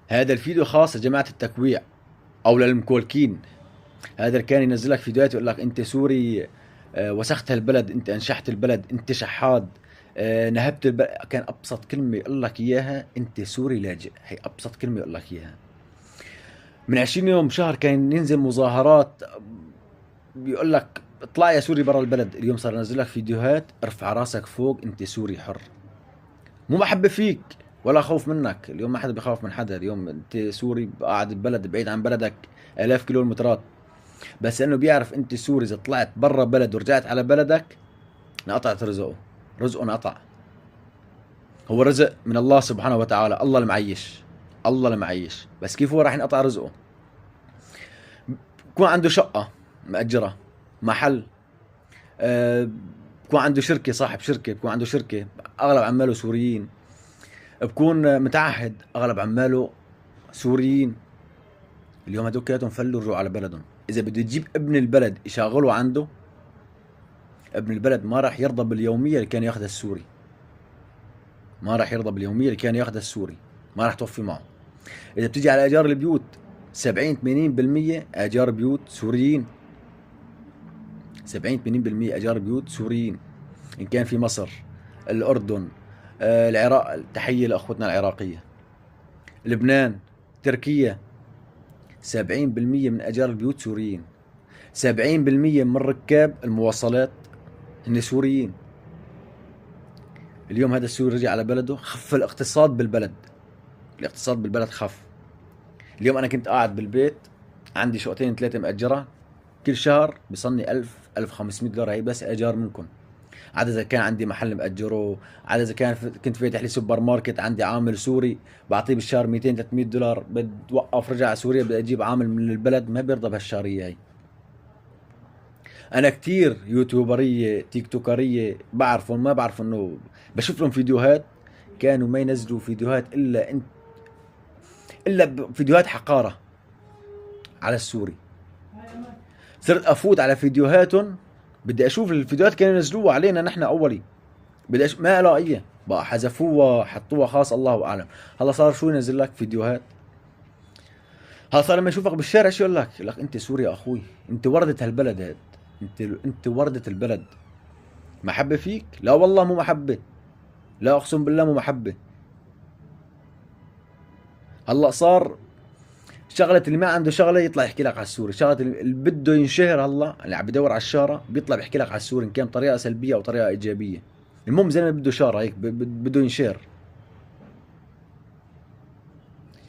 هذا الفيديو خاص لجماعة التكويع او للمكولكين. هذا اللي كان ينزل لك فيديوهات يقول لك انت سوري، وسخت البلد، انت انشحت البلد، انت شحاد، نهبت البلد. كان ابسط كلمة يقول لك اياها انت سوري لاجئ، هي ابسط كلمة يقول لك اياها. من 20 يوم شهر كان ينزل مظاهرات بيقول لك اطلع يا سوري برا البلد. اليوم صار ينزل لك فيديوهات ارفع راسك فوق انت سوري حر. مو محبة فيك ولا خوف منك. اليوم ما حدا بيخاف من حدا. اليوم انت سوري قاعد ببلد بعيد عن بلدك الاف كيلومترات، بس انه بيعرف انت سوري اذا طلعت برا بلد ورجعت على بلدك انقطعت رزقه. رزقه انقطع. هو رزق من الله سبحانه وتعالى، الله المعيش، الله المعيش. بس كيف هو راح ينقطع رزقه؟ بكون عنده شقة مأجرة، محل، بكون عنده شركة، صاحب شركة، بكون عنده شركة اغلب عماله سوريين، بكون متعهد اغلب عماله سوريين. اليوم هدول كلهم فلوا رجعوا على بلدهم. اذا بده يجيب ابن البلد يشغله عنده، ابن البلد ما راح يرضى باليومية اللي كان ياخذها السوري. ما راح يرضى باليومية اللي كان ياخذها السوري، ما راح توفي معه. اذا بتيجي على ايجار البيوت 70 80% ايجار بيوت سوريين. 70 80% ايجار بيوت سوريين، ان كان في مصر، الاردن، العراق، تحية لاخوتنا العراقية، لبنان، تركيا. 70% من ايجار البيوت سوريين. 70% من ركاب المواصلات هن سوريين. اليوم هذا السوري رجع على بلده، خف الاقتصاد بالبلد. الاقتصاد بالبلد خف. اليوم انا كنت قاعد بالبيت، عندي شقتين ثلاثة مأجرة، كل شهر بيصلني 1000 $1500. هي بس ايجار منكم. عاد اذا كان عندي محل مأجره، عاد اذا كان كنت فاتح لي سوبر ماركت، عندي عامل سوري بعطيه بالشهر 200 $300، بدي اوقف رجع على سوريا بدي اجيب عامل من البلد ما بيرضى بهالشهرية هي. انا كتير يوتيوبريه تيك توكريه بعرفهم، ما بعرف انه بشوف لهم فيديوهات، كانوا ما ينزلوا فيديوهات الا انت، الا فيديوهات حقاره على السوري. صرت افوت على فيديوهاتهم، بدي اشوف الفيديوهات كانوا ينزلوها علينا نحن اولي، ما الاقيها بقى، حذفوها حطوها خاص الله اعلم. هلا صار شو ينزل لك فيديوهات. هلا صار لما يشوفك بالشارع شو يقول لك؟ يقول لك انت سوري يا اخوي، انت وردة هالبلد هاد، انت وردة البلد. محبة فيك؟ لا والله مو محبة، لا اقسم بالله مو محبة. هلا صار شغلة اللي ما عنده شغلة يطلع يحكي لك على السوري، شغلة اللي بده ينشهر هلا اللي عم بدور على الشهرة بيطلع بيحكي لك على السوري، ان كان طريقة سلبية او طريقة ايجابية. المهم زي ما بده شهرة هيك بده ينشهر.